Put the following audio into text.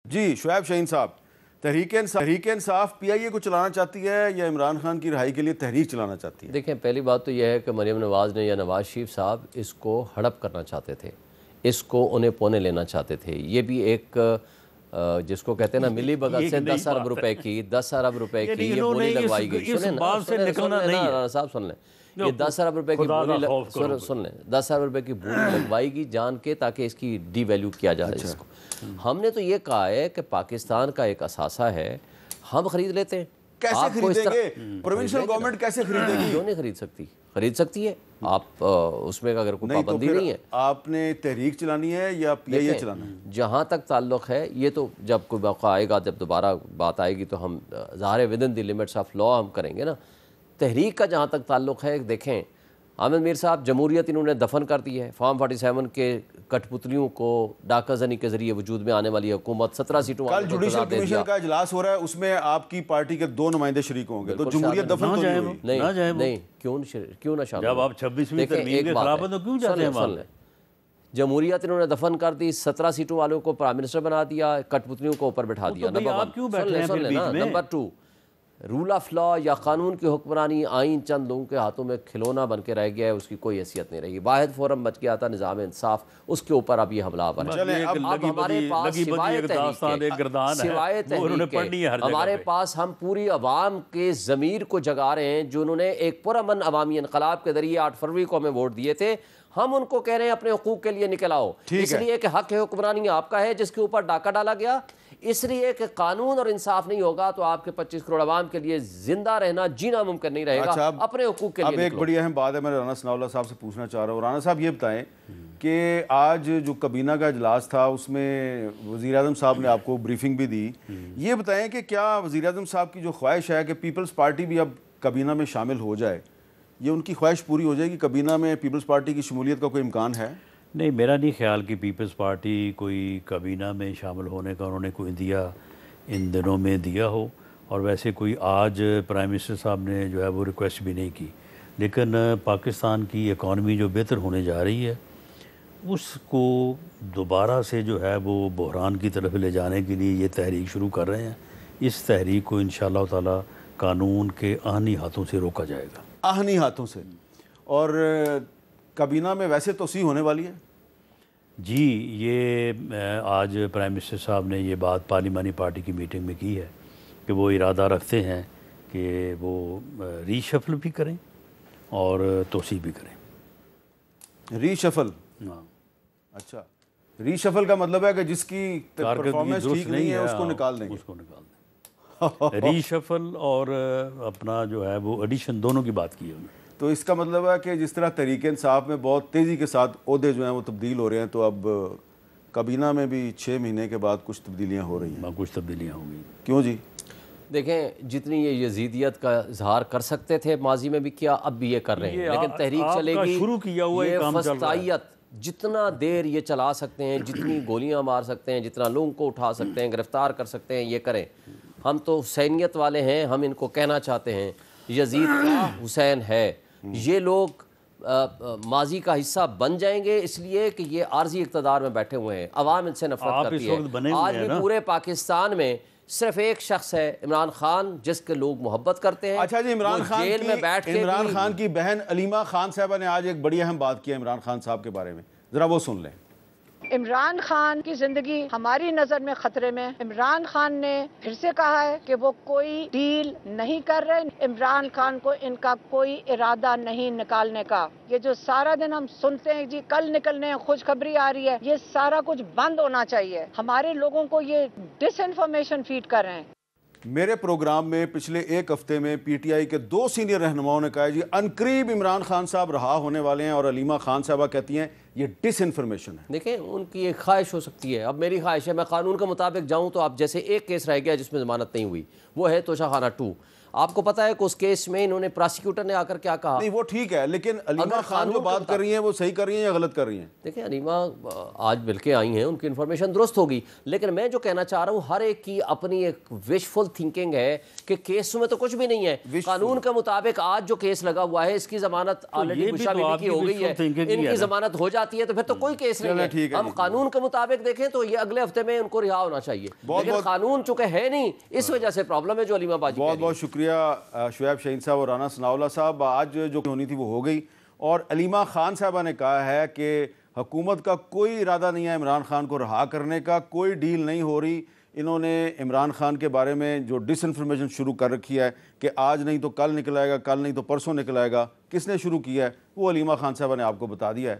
جی شعیب شاہین صاحب، تحریک انصاف پی آئی اے کو چلانا چاہتی ہے یا عمران خان کی رہائی کے لیے تحریک چلانا چاہتی ہے؟ دیکھیں پہلی بات تو یہ ہے کہ مریم نواز نے یا نواز شریف صاحب اس کو ہڑپ کرنا چاہتے تھے، اس کو انہیں پونے لینا چاہتے تھے۔ یہ بھی ایک جس کو کہتے ہیں نا ملی بھگت سے 10 ارب روپے کی یہ بولی لگوائی گئی۔ سن لیں یہ 10 ارب روپے کی بولی سن لیں 10 ارب روپے کی بولی لگوائی گی جان کے تاکہ اس کی ڈی ویلیو کیا جائے اس کو۔ ہم نے تو یہ کہا ہے کہ پاکستان کا ایک اثاثہ ہے، ہم خرید لیتے ہیں۔ کیسے خریدیں گے؟ پروونشل گورنمنٹ کیسے خریدے گی؟ کیوں نہیں خرید سکتی ہے آپ اس میں اگر کوئی پابندی نہیں ہے۔ آپ نے تحریک چلانی ہے یا پی آئی اے چلانا ہے؟ جہاں تک تعلق ہے یہ تو جب کوئی موقع آئے گا، جب دوبارہ بات آئے گی تو ہم ظاہر ودن دی لمٹس آف لا ہم کریں گے نا۔ تحریک کا جہاں تک تعلق ہے دیکھیں عامر میر صاحب جمہوریت انہوں نے دفن کر دی ہے۔ فارم 47 کے کٹ پتلیوں کو ڈاکہ زنی کے ذریعے وجود میں آنے والی حکومت 17 سیٹوں کل جوڈیشل کمیشن کا اجلاس ہو رہا ہے، اس میں آپ کی پارٹی کے 2 نمائندے شریک ہوں گے، تو جمہوریت دفن تو نہیں کیوں نہ شامل؟ جب آپ 26ویں ترمیم کے خلاف ہیں تو کیوں جاتے ہیں وہاں؟ جمہوریت انہوں نے دفن کر دی، 17 سیٹوں والوں کو پرائم منسٹر بنا دیا، کٹ پتلیوں کو اوپر بٹھا دیا۔ نمبر 2 رول آف لا یا قانون کی حکمرانی آئین چند لوگوں کے ہاتھوں میں کھلونا بن کے رہ گیا ہے، اس کی کوئی حیثیت نہیں رہی۔ واحد فورم بچ گیا تھا نظام انصاف، اس کے اوپر اب یہ حملہ آور ہے۔ اب ہمارے پاس ہمارے پاس ہم پوری عوام کے ضمیر کو جگا رہے ہیں، جو انہوں نے ایک پرامن عوامی انقلاب کے ذریعے 8 فروری کو ہمیں ووٹ دیے تھے، ہم ان کو کہہ رہے ہیں اپنے حقوق کے لیے نکل آؤ، اس لیے کہ حق حکمرانی آپ کا ہے جس کے اوپر ڈاکہ ڈالا گیا، اس لیے کہ قانون اور انصاف نہیں ہوگا تو آپ کے 25 کروڑ عوام کے لیے زندہ رہنا جینا ممکن نہیں رہے گا، اپنے حقوق کے لیے اب ایک بڑی اہم بات ہے میں رانا ثناء اللہ صاحب سے پوچھنا چاہ رہا ہوں۔ رانا صاحب یہ بتائیں کہ آج جو کابینہ کا اجلاس تھا اس میں وزیر اعظم صاحب نے آپ کو بریفنگ بھی دی، یہ بتائیں کہ کیا وزیر اعظم صاحب کی جو خواہش ہے کہ پیپلز پارٹی بھی اب کابینہ میں شامل ہو جائے، یہ ان کی خواہش پوری ہو جائے گی؟ کابینہ میں پیپلز پارٹی کی شمولیت کا کوئی امکان ہے؟ نہیں، میرا نہیں خیال کہ پیپلز پارٹی کوئی کابینہ میں شامل ہونے کا انہوں نے کوئی دیا ان دنوں میں دیا ہو، اور ویسے کوئی آج پرائم منسٹر صاحب نے جو ہے وہ ریکویسٹ بھی نہیں کی، لیکن پاکستان کی اکانومی جو بہتر ہونے جا رہی ہے اس کو دوبارہ سے جو ہے وہ بحران کی طرف لے جانے کے لیے یہ تحریک شروع کر رہے ہیں۔ اس تحریک کو انشاءاللہ تعالی قانون کے آہنی ہاتھوں سے روکا جائے گا، آہنی ہاتھوں سے۔ اور کابینہ میں ویسے توسیع ہونے والی ہے؟ جی، یہ آج پرائم منسٹر صاحب نے یہ بات پارلیمانی پارٹی کی میٹنگ میں کی ہے کہ وہ ارادہ رکھتے ہیں کہ وہ ری شفل بھی کریں اور توسیع بھی کریں۔ ری شفل؟ اچھا، ری شفل کا مطلب ہے کہ جس کی پرفارمنس ٹھیک نہیں ہے اس کو نکال دیں گے۔ ری شفل اور اپنا جو ہے وہ ایڈیشن دونوں کی بات کی ہے انہوں نے۔ تو اس کا مطلب ہے کہ جس طرح تحریک انصاف میں بہت تیزی کے ساتھ عہدے جو ہیں وہ تبدیل ہو رہے ہیں، تو اب کابینہ میں بھی 6 مہینے کے بعد کچھ تبدیلیاں ہو رہی ہیں۔ کچھ تبدیلیاں ہوں گی۔ کیوں جی؟ دیکھیں جتنی یہ یزیدیت کا اظہار کر سکتے تھے ماضی میں بھی کیا، اب بھی یہ کر رہے ہیں، لیکن تحریک چلے گی، یہ فسطائیت جتنا دیر یہ چلا سکتے ہیں، جتنی گولیاں مار سکتے ہیں، جتنا لوگوں کو اٹھا سکتے ہیں، گرفتار کر سکتے ہیں، یہ کریں۔ ہم تو حسینیت والے ہیں، ہم ان کو کہنا چاہتے ہیں یزید کا حسین ہے۔ یہ لوگ ماضی کا حصہ بن جائیں گے اس لیے کہ یہ عارضی اقتدار میں بیٹھے ہوئے ہیں، عوام ان سے نفرت کرتی ہے۔ آج بھی پورے پاکستان میں صرف ایک شخص ہے عمران خان جس کے لوگ محبت کرتے ہیں۔ اچھا جی، عمران خان کی بہن علیمہ خان صاحبہ نے آج ایک بڑی اہم بات کی ہے عمران خان صاحب کے بارے میں، ذرا وہ سن لیں۔ عمران خان کی زندگی ہماری نظر میں خطرے میں۔ عمران خان نے پھر سے کہا ہے کہ وہ کوئی ڈیل نہیں کر رہے۔ عمران خان کو ان کا کوئی ارادہ نہیں نکالنے کا۔ یہ جو سارا دن ہم سنتے ہیں جی کل نکلنے ہیں، خوشخبری آ رہی ہے، یہ سارا کچھ بند ہونا چاہیے۔ ہمارے لوگوں کو یہ ڈس انفارمیشن فیڈ کر رہے ہیں۔ میرے پروگرام میں پچھلے ایک ہفتے میں پی ٹی آئی کے 2 سینئر رہنماؤں نے کہا جی عنقریب عمران خان صاحب رہا ہونے والے ہیں، اور علیمہ خان صاحبہ کہتی ہیں یہ ڈس انفارمیشن ہے۔ دیکھیں ان کی ایک خواہش ہو سکتی ہے، اب میری خواہش ہے میں قانون کے مطابق جاؤں تو اب جیسے ایک کیس رہ گیا جس میں ضمانت نہیں ہوئی، وہ ہے توشہ خانہ 2۔ آپ کو پتا ہے کہ اس کیس میں انہوں نے پراسیکیوٹر نے آ کر کیا کہا؟ نہیں وہ ٹھیک ہے، لیکن علیمہ خان جو بات کر رہی ہیں وہ صحیح کر رہی ہیں یا غلط کر رہی ہیں؟ دیکھیں علیمہ آج مل کے آئی ہیں، ان کی انفارمیشن درست ہوگی، لیکن میں جو کہنا چاہ رہا ہوں ہر ایک کی اپنی ایک وشفل تھنکنگ ہے کہ کیس میں تو کچھ بھی نہیں ہے۔ قانون کے مطابق آج جو کیس لگا ہوا ہے اس کی ضمانت آلریڈی بشرا بی بی کی ہو گئی ہے، ان کی ضمانت ہو جاتی ہے تو پھر تو کوئی کیس نہیں ہے۔ ہم قانون کے مطابق دیکھیں تو یہ اگلے ہفتے میں ان کو رہا ہونا چاہیے، لیکن قانون چونکہ ہے نہیں، اس وجہ سے پرابلم ہے جو علیمہ باجی۔ بہت بہت شکریہ شعیب شاہین صاحب اور رانا ثناءاللہ صاحب۔ آج جو ہونی تھی وہ ہو گئی، اور علیمہ خان صاحبہ نے کہا ہے کہ حکومت کا کوئی ارادہ نہیں ہے عمران خان کو رہا کرنے کا، کوئی ڈیل نہیں ہو رہی۔ انہوں نے عمران خان کے بارے میں جو ڈس انفارمیشن شروع کر رکھی ہے کہ آج نہیں تو کل نکل آئے گا، کل نہیں تو پرسوں نکل آئے گا، کس نے شروع کیا ہے وہ علیمہ خان صاحبہ نے آپ کو بتا دیا ہے۔